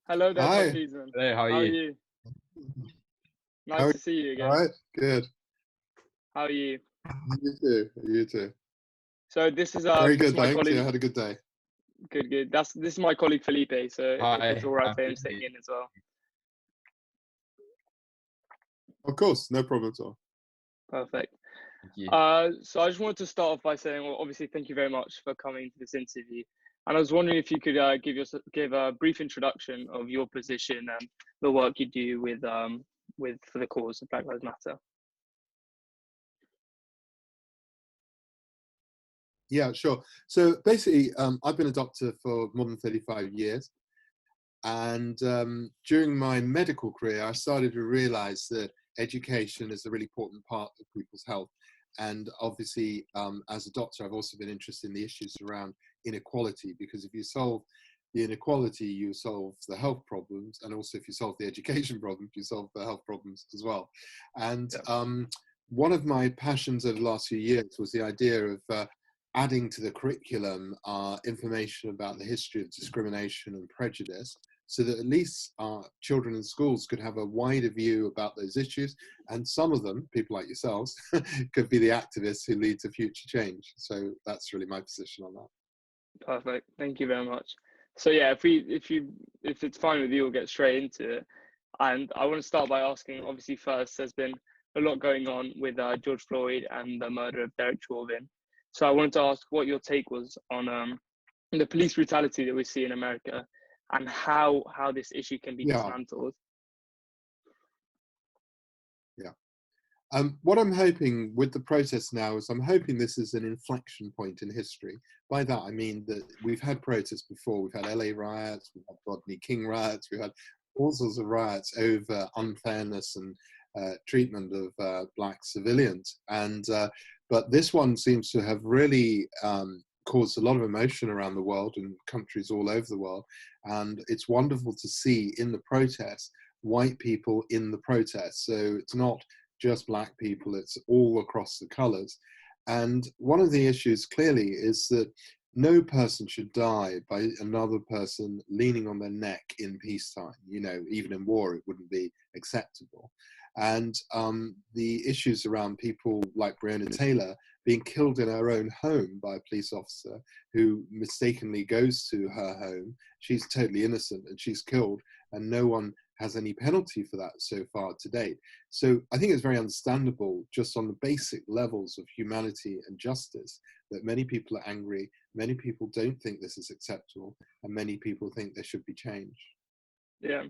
Hello there, Dr. Hi. Easmon. Hello, how are How are you? you? How Nice are to see you you? All again. right. Good. How are you? You too. You too. So this is Very this is good. my Thanks. Yeah, I colleague. had a good day. Good, good. This is my colleague Felipe. So if it's Hi, all right I'm for him Felipe. sitting in as well. Of course, no problem at all. Perfect. Thank you. So I just wanted to start off by saying, well, obviously, thank you very much for coming to this interview. And I was wondering if you could give a brief introduction of your position and the work you do with for the cause of Black Lives Matter. Yeah, sure. So basically, I've been a doctor for more than 35 years. And during my medical career, I started to realize that education is a really important part of people's health. And obviously, as a doctor, I've also been interested in the issues around inequality, because if you solve the inequality, you solve the health problems. And also, if you solve the education problems, you solve the health problems as well. And one of my passions over the last few years was the idea of adding to the curriculum information about the history of discrimination and prejudice, so that at least children in schools could have a wider view about those issues, and some of them, people like yourselves, could be the activists who lead to future change. So that's really my position on that. Perfect. Thank you very much. So yeah, if it's fine with you, we'll get straight into it. And I want to start by asking, obviously, first, there's been a lot going on with George Floyd and the murder of Derek Chauvin. So I wanted to ask what your take was on the police brutality that we see in America, and how this issue can be dismantled. Yeah. What I'm hoping with the protest now is I'm hoping this is an inflection point in history. By that, I mean that we've had protests before. We've had LA riots, we've had Rodney King riots, we've had all sorts of riots over unfairness and treatment of black civilians. But this one seems to have really caused a lot of emotion around the world and countries all over the world. And it's wonderful to see in the protests, white people in the protests. So it's not just black people, it's all across the colors. And one of the issues clearly is that no person should die by another person leaning on their neck in peacetime. You know, even in war, it wouldn't be acceptable. And the issues around people like Breonna Taylor being killed in her own home by a police officer who mistakenly goes to her home. She's totally innocent and she's killed, and no one has any penalty for that so far to date. So I think it's very understandable, just on the basic levels of humanity and justice, that many people are angry, many people don't think this is acceptable, and many people think there should be change. Yeah.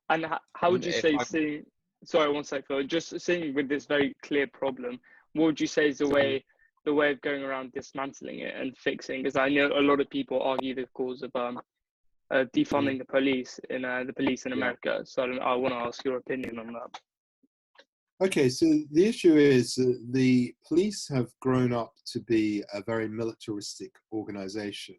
And how would you say seeing, sorry, one sec, Phil, just seeing with this very clear problem, what would you say is the way of going around dismantling it and fixing? Because I know a lot of people argue the cause of defunding the police in America. So I want to ask your opinion on that. Okay, so the issue is the police have grown up to be a very militaristic organization.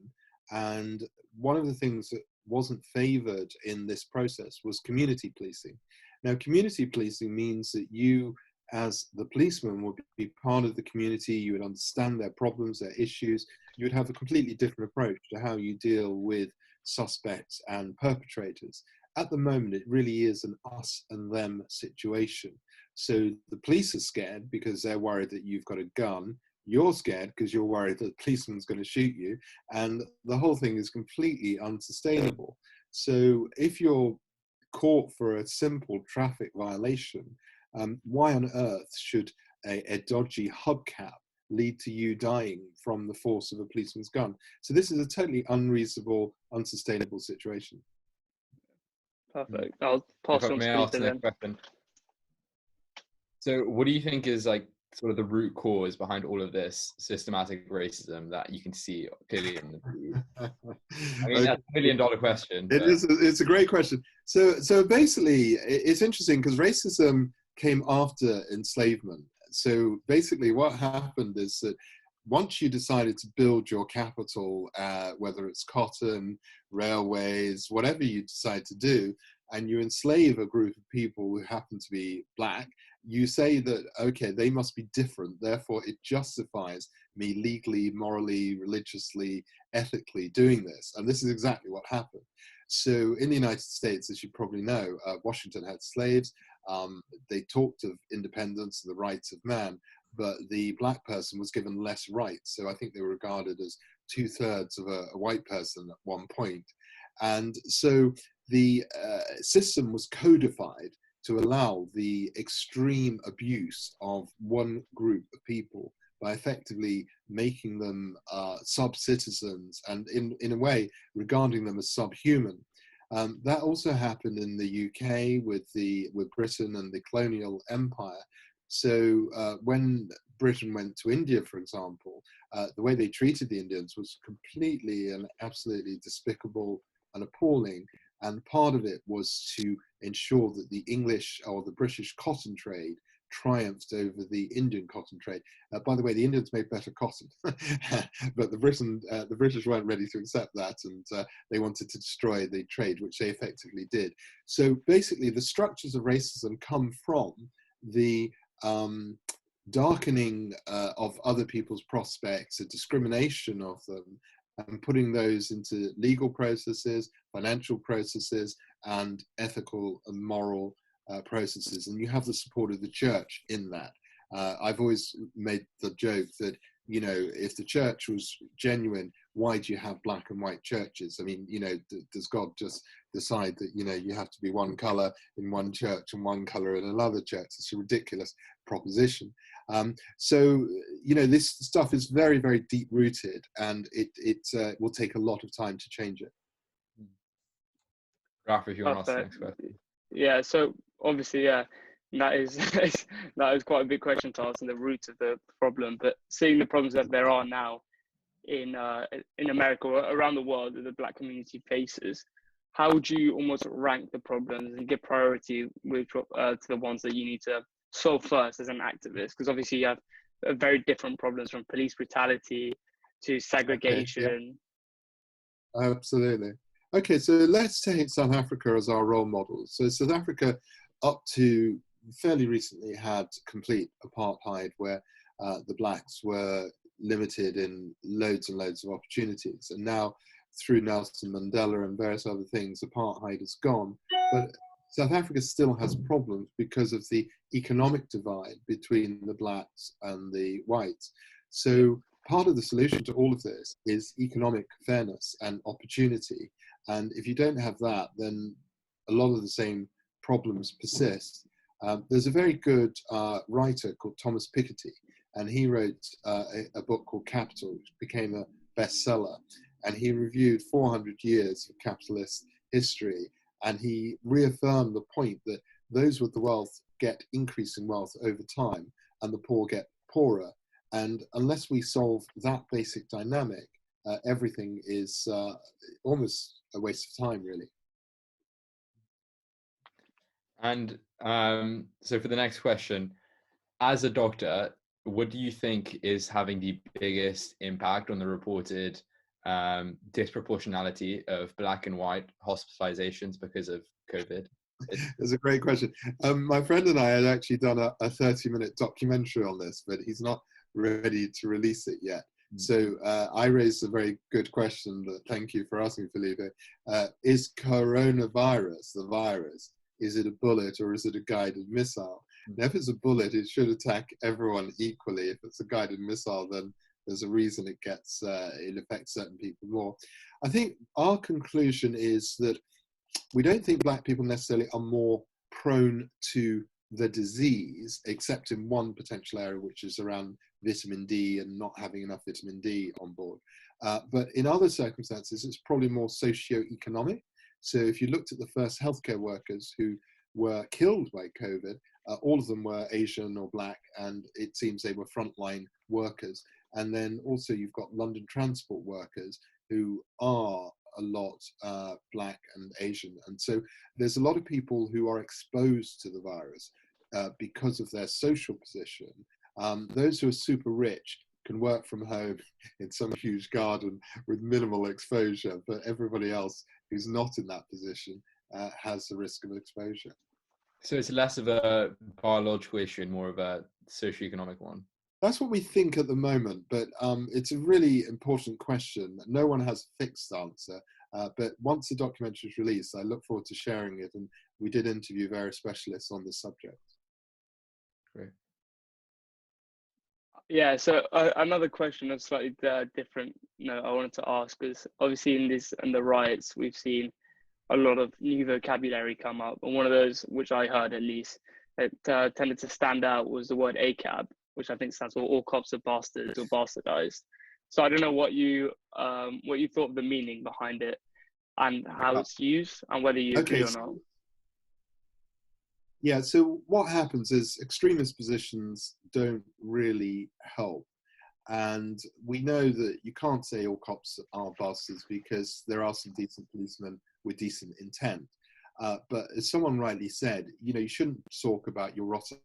And one of the things that wasn't favored in this process was community policing. Now, community policing means that you, as the policeman, would be part of the community, you would understand their problems, their issues, you would have a completely different approach to how you deal with suspects and perpetrators. At the moment, it really is an us and them situation. So the police are scared because they're worried that you've got a gun. You're scared because you're worried that the policeman's going to shoot you. And the whole thing is completely unsustainable. So if you're caught for a simple traffic violation, why on earth should a dodgy hubcap lead to you dying from the force of a policeman's gun? So this is a totally unreasonable, unsustainable situation. Perfect. I'll pass on to Peter then. Question. So what do you think is like sort of the root cause behind all of this systematic racism that you can see clearly in the news? I mean, that's $1 million question. It is. It's a great question. So basically, it's interesting because racism came after enslavement. So basically what happened is that once you decided to build your capital, whether it's cotton, railways, whatever you decide to do, and you enslave a group of people who happen to be black, you say that, okay, they must be different, therefore it justifies me legally, morally, religiously, ethically doing this. And this is exactly what happened. So in the United States, as you probably know, Washington had slaves. They talked of independence and the rights of man, but the black person was given less rights. So I think they were regarded as 2/3 of a white person at one point. And so the system was codified to allow the extreme abuse of one group of people by effectively making them sub-citizens and in a way regarding them as subhuman. That also happened in the UK with Britain and the colonial empire. So when Britain went to India, for example, the way they treated the Indians was completely and absolutely despicable and appalling. And part of it was to ensure that the English or the British cotton trade triumphed over the Indian cotton trade. By the way, the Indians made better cotton, but the British weren't ready to accept that, and they wanted to destroy the trade, which they effectively did. So basically, the structures of racism come from the darkening of other people's prospects, a discrimination of them, and putting those into legal processes, financial processes, and ethical and moral processes. And you have the support of the church in that. I've always made the joke that, you know, if the church was genuine, why do you have black and white churches? I mean, you know, does God just decide that, you know, you have to be one color in one church and one color in another church? It's a ridiculous proposition. So, you know, this stuff is very, very deep rooted, and it will take a lot of time to change it. Raf, if you want to ask the next question. Yeah, so obviously, yeah, that is that is quite a big question to ask, and the root of the problem. But seeing the problems that there are now in America or around the world that the black community faces, how would you almost rank the problems and give priority with to the ones that you need to solve first as an activist? Because obviously you have very different problems, from police brutality to segregation. Okay, yeah. Absolutely. Okay, so let's take South Africa as our role model. So South Africa, up to fairly recently, had complete apartheid, where the blacks were limited in loads and loads of opportunities. And now, through Nelson Mandela and various other things, apartheid is gone. But South Africa still has problems because of the economic divide between the blacks and the whites. So part of the solution to all of this is economic fairness and opportunity. And if you don't have that, then a lot of the same problems persist. There's a very good writer called Thomas Piketty, and he wrote a book called Capital, which became a bestseller. And he reviewed 400 years of capitalist history, and he reaffirmed the point that those with the wealth get increasing wealth over time, and the poor get poorer. And unless we solve that basic dynamic, everything is almost a waste of time, really. And so for the next question, as a doctor, what do you think is having the biggest impact on the reported disproportionality of black and white hospitalizations because of COVID? It's a great question. My friend and I had actually done a 30-minute documentary on this, but he's not ready to release it yet. So I raised a very good question, but thank you for asking, Felipe. Is coronavirus the virus? Is it a bullet or is it a guided missile? Now, if it's a bullet, it should attack everyone equally. If it's a guided missile, then there's a reason it affects certain people more. I think our conclusion is that we don't think black people necessarily are more prone to the disease, except in one potential area, which is around vitamin D and not having enough vitamin D on board. But in other circumstances, it's probably more socio-economic. So if you looked at the first healthcare workers who were killed by COVID, all of them were Asian or black, and it seems they were frontline workers. And then also you've got London transport workers who are a lot black and Asian. And so there's a lot of people who are exposed to the virus because of their social position. Those who are super rich can work from home in some huge garden with minimal exposure, but everybody else who's not in that position has a risk of exposure. So it's less of a biological issue and more of a socioeconomic one. That's what we think at the moment, but it's a really important question. No one has a fixed answer, but once the documentary is released, I look forward to sharing it, and we did interview various specialists on this subject. Great. Yeah, so another question of slightly different note I wanted to ask is obviously in the riots we've seen a lot of new vocabulary come up, and one of those, which I heard at least, that tended to stand out was the word Acab, which I think stands for all cops are bastards or bastardized. So I don't know what you thought of the meaning behind it and how it's used and whether you agree or not. Yeah, so what happens is extremist positions don't really help. And we know that you can't say all cops are bastards because there are some decent policemen with decent intent. But as someone rightly said, you shouldn't talk about your rotten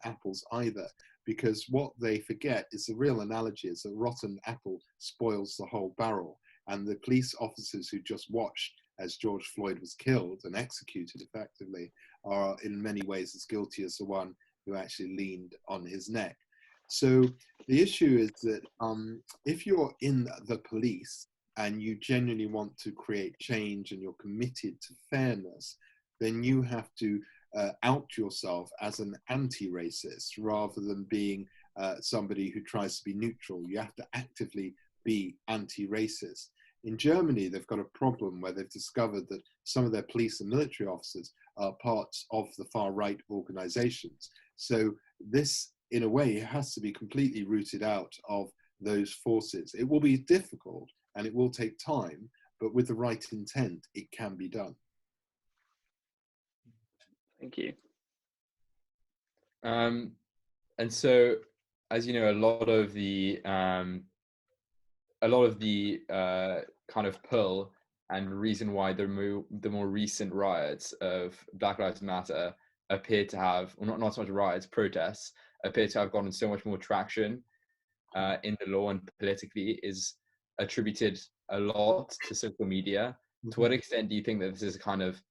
apples either, because what they forget is the real analogy is a rotten apple spoils the whole barrel. And the police officers who just watched as George Floyd was killed and executed effectively are in many ways as guilty as the one who actually leaned on his neck. So the issue is that if you're in the police and you genuinely want to create change and you're committed to fairness, then you have to out yourself as an anti-racist rather than being somebody who tries to be neutral. You have to actively be anti-racist. In Germany, they've got a problem where they've discovered that some of their police and military officers are parts of the far-right organizations. So this, in a way, has to be completely rooted out of those forces. It will be difficult and it will take time, but with the right intent, it can be done. Thank you. And so, as you know, a lot of the kind of pull and reason why the more recent riots of Black Lives Matter appear to have, well, not so much riots, protests, appear to have gotten so much more traction in the law and politically is attributed a lot to social media. Mm-hmm. To what extent do you think that this is kind of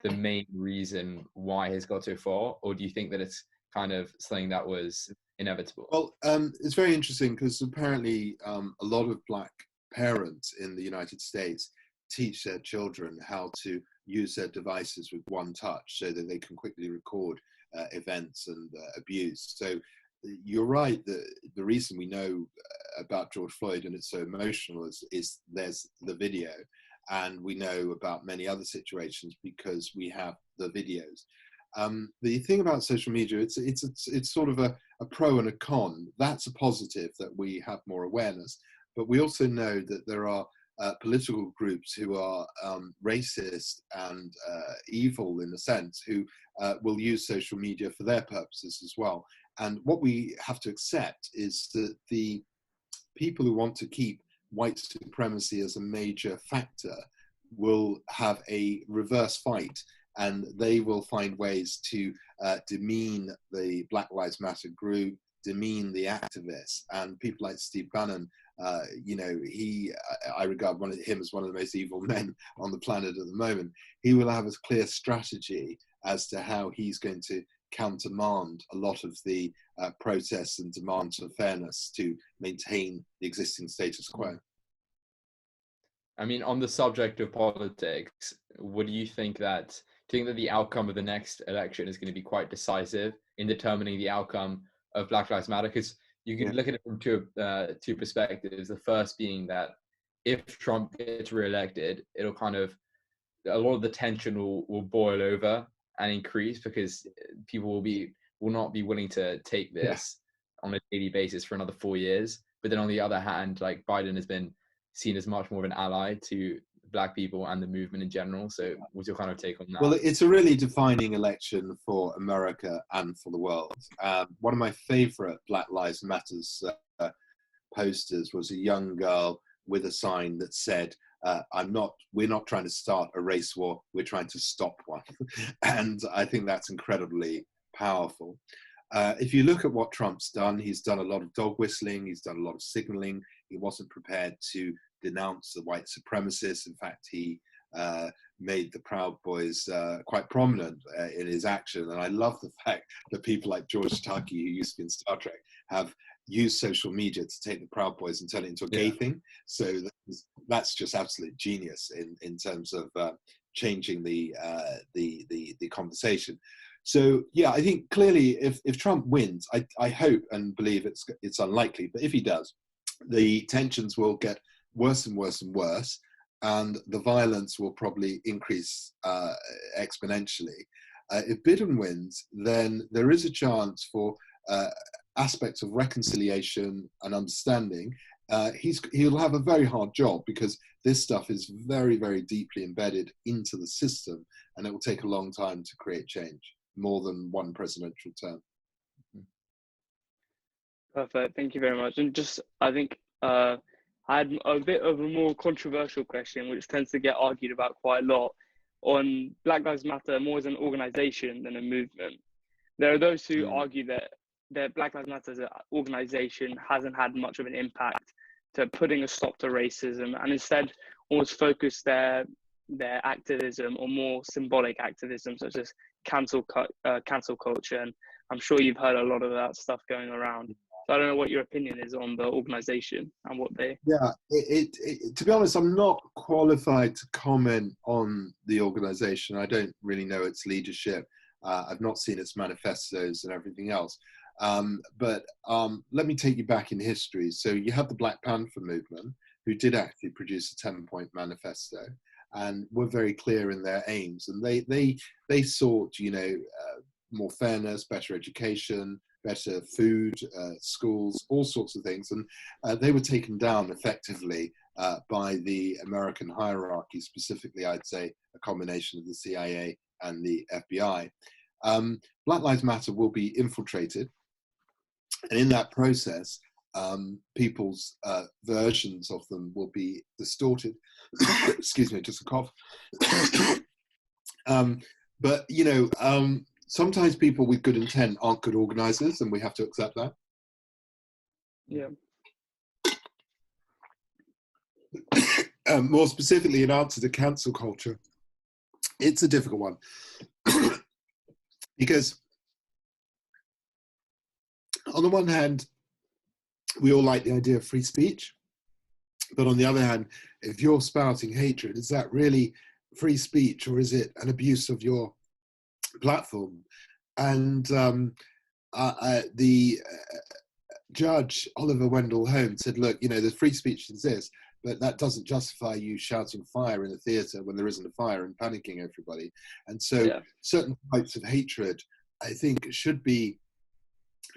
the main reason why it's got so far, or do you think that it's kind of something that was inevitable? Well, it's very interesting because apparently a lot of Black parents in the United States teach their children how to use their devices with one touch so that they can quickly record events and abuse. So you're right that the reason we know about George Floyd and it's so emotional is there's the video, and we know about many other situations because we have the videos. The thing about social media, it's sort of a pro and a con. That's a positive that we have more awareness, but we also know that there are political groups who are racist and evil in a sense, who will use social media for their purposes as well. And what we have to accept is that the people who want to keep white supremacy as a major factor will have a reverse fight, and they will find ways to demean the Black Lives Matter group, demean the activists, and people like Steve Bannon. I regard him as one of the most evil men on the planet at the moment. He will have a clear strategy as to how he's going to countermand a lot of the protests and demands for fairness to maintain the existing status quo. I mean, on the subject of politics, what do you think that the outcome of the next election is going to be quite decisive in determining the outcome of Black Lives Matter? Because you can look at it from two perspectives. The first being that if Trump gets reelected, it'll kind of, a lot of the tension will boil over and increase because people will not be willing to take this on a daily basis for another 4 years. But then on the other hand, like Biden has been seen as much more of an ally to Black people and the movement in general. So what's your kind of take on that? Well, it's a really defining election for America and for the world. One of my favorite Black Lives Matters posters was a young girl with a sign that said, we're not trying to start a race war, we're trying to stop one. And I think that's incredibly powerful. If you look at what Trump's done, he's done a lot of dog whistling, he's done a lot of signaling. He wasn't prepared to denounce the white supremacists. In fact, he made the Proud Boys quite prominent in his action. And I love the fact that people like George Takei, who used to be in Star Trek, have used social media to take the Proud Boys and turn it into a gay thing. So that's just absolute genius in terms of changing the conversation. So yeah, I think clearly if Trump wins, I hope and believe it's unlikely, but if he does, the tensions will get worse and worse and worse, and the violence will probably increase exponentially. If Biden wins, then there is a chance for aspects of reconciliation and understanding. He'll have a very hard job because this stuff is very, very deeply embedded into the system, and it will take a long time to create change, more than one presidential term. Perfect. Thank you very much. And just, I think I had a bit of a more controversial question, which tends to get argued about quite a lot, on Black Lives Matter more as an organization than a movement. There are those who argue that Black Lives Matter as an organization hasn't had much of an impact to putting a stop to racism, and instead almost focus their activism on more symbolic activism, such as cancel culture. And I'm sure you've heard a lot of that stuff going around. So I don't know what your opinion is on the organization and what they... Yeah, to be honest, I'm not qualified to comment on the organization. I don't really know its leadership. I've not seen its manifestos and everything else. But let me take you back in history. So you had the Black Panther movement, who did actually produce a 10-point manifesto and were very clear in their aims. And they sought, more fairness, better education, better food, schools, all sorts of things. And they were taken down effectively by the American hierarchy, specifically, I'd say, a combination of the CIA and the FBI. Black Lives Matter will be infiltrated. And in that process, people's versions of them will be distorted. Excuse me, just a cough. But, sometimes people with good intent aren't good organizers, and we have to accept that. Yeah. More specifically, in answer to cancel culture, it's a difficult one. Because on the one hand, we all like the idea of free speech. But on the other hand, if you're spouting hatred, is that really free speech, or is it an abuse of your platform? And the judge, Oliver Wendell Holmes, said, look, the free speech exists, but that doesn't justify you shouting fire in a theatre when there isn't a fire and panicking everybody. And so certain types of hatred, I think, should be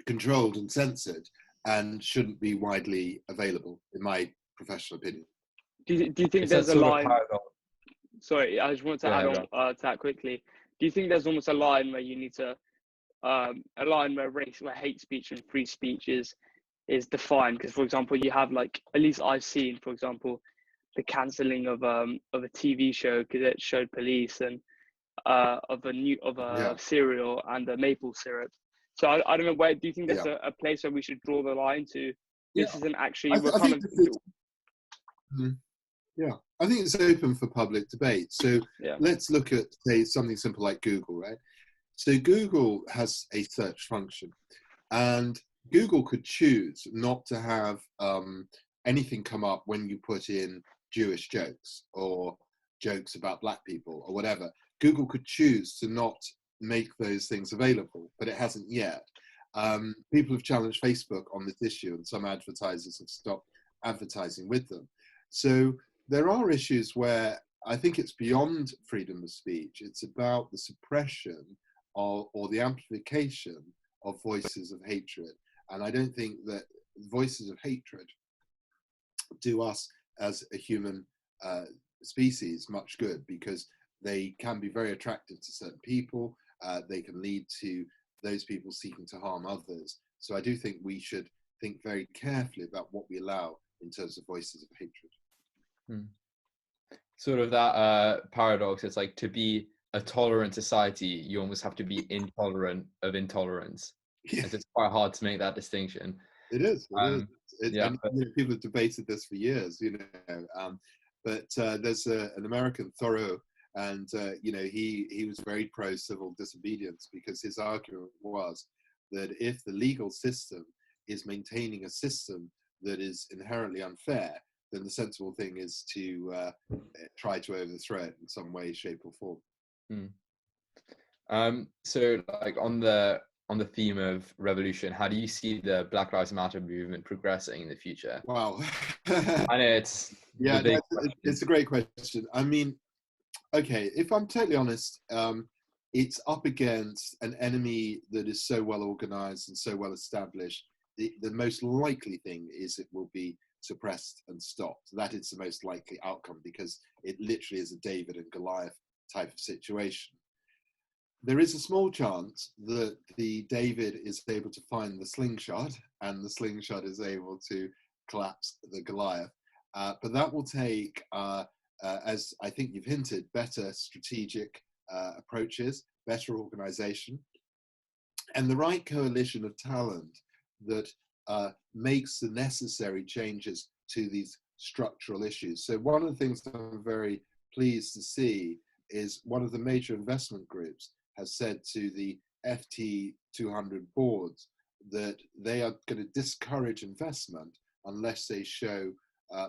controlled and censored and shouldn't be widely available, in my professional opinion. Do you think there's a line? Sorry, I just want to add on to that quickly. Do you think there's almost a line where you need to, a line where hate speech and free speech is defined? Because, for example, you have, like, at least I've seen, for example, the cancelling of a TV show because it showed police, and of a cereal and a maple syrup. So I don't know, where do you think there's a place where we should draw the line to? This isn't actually I think it's open for public debate. So let's look at, say, something simple like Google, right? So Google has a search function, and Google could choose not to have anything come up when you put in Jewish jokes or jokes about black people or whatever. Google could choose to not make those things available, but it hasn't yet. People have challenged Facebook on this issue, and some advertisers have stopped advertising with them. So there are issues where I think it's beyond freedom of speech. It's about the suppression or the amplification of voices of hatred. And I don't think that voices of hatred do us as a human species much good, because they can be very attractive to certain people. They can lead to those people seeking to harm others. So I do think we should think very carefully about what we allow in terms of voices of hatred. Sort of that paradox. It's like, to be a tolerant society, you almost have to be intolerant of intolerance. And so it's quite hard to make that distinction. It is. People have debated this for years, but there's an American, Thoreau, And he was very pro civil disobedience, because his argument was that if the legal system is maintaining a system that is inherently unfair, then the sensible thing is to try to overthrow it in some way, shape, or form. So, like on the theme of revolution, how do you see the Black Lives Matter movement progressing in the future? Wow. I know it's it's a great question. I mean, okay, if I'm totally honest, it's up against an enemy that is so well organized and so well established. The most likely thing is it will be suppressed and stopped. That is the most likely outcome, because it literally is a David and Goliath type of situation. There is a small chance that the David is able to find the slingshot, and the slingshot is able to collapse the Goliath. But that will take, as I think you've hinted, better strategic approaches, better organization, and the right coalition of talent that makes the necessary changes to these structural issues. So one of the things that I'm very pleased to see is one of the major investment groups has said to the FT 200 boards that they are going to discourage investment unless they show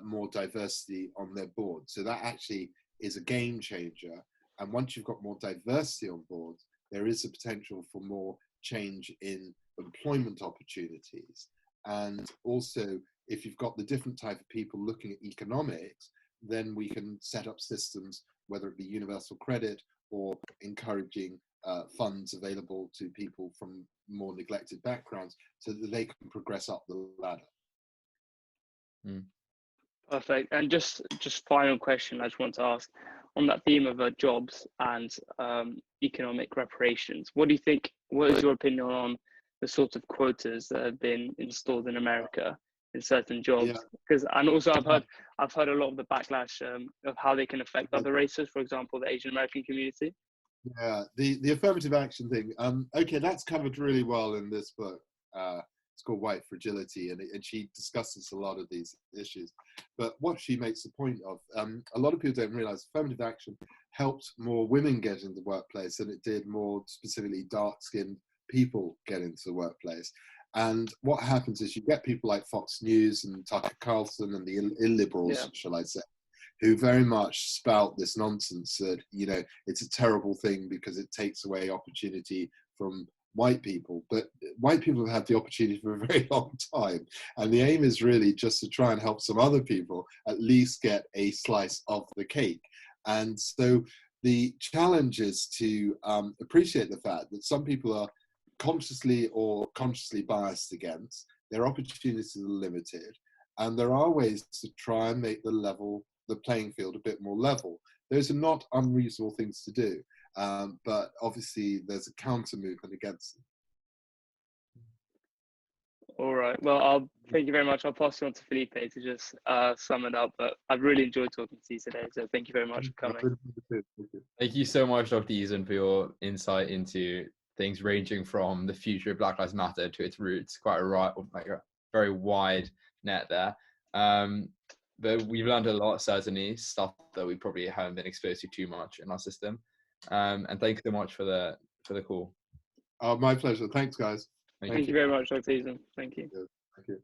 more diversity on their board. So that actually is a game changer. And once you've got more diversity on boards, there is a potential for more change in employment opportunities. And also, if you've got the different type of people looking at economics, then we can set up systems, whether it be universal credit or encouraging funds available to people from more neglected backgrounds, so that they can progress up the ladder. Perfect. And just final question I just want to ask on that theme of jobs and economic reparations. What do you think? What is your opinion on the sort of quotas that have been installed in America in certain jobs? Because and also I've heard a lot of the backlash of how they can affect other races, for example, the Asian American community. Yeah, the affirmative action thing. Okay, that's covered really well in this book. It's called White Fragility, and she discusses a lot of these issues. But what she makes the point of, a lot of people don't realize affirmative action helped more women get into the workplace than it did more specifically dark-skinned people get into the workplace. And what happens is you get people like Fox News and Tucker Carlson and the illiberals, shall I say, who very much spout this nonsense that, it's a terrible thing because it takes away opportunity from white people. But white people have had the opportunity for a very long time. And the aim is really just to try and help some other people at least get a slice of the cake. And so the challenge is to appreciate the fact that some people are consciously or consciously biased against, their opportunities are limited, and there are ways to try and make the playing field a bit more level. Those are not unreasonable things to do, but obviously there's a counter movement against them. All right. Well, I'll thank you very much. I'll pass you on to Felipe to just sum it up. But I've really enjoyed talking to you today. So thank you very much for coming. Thank you so much, Dr. Easmon, for your insight into things ranging from the future of Black Lives Matter to its roots. Quite a very wide net there. But we've learned a lot, certainly, stuff that we probably haven't been exposed to too much in our system. And thanks so much for the call. My pleasure. Thanks, guys. Thank you very much, Dr. Easmon. Thank you. Thank you.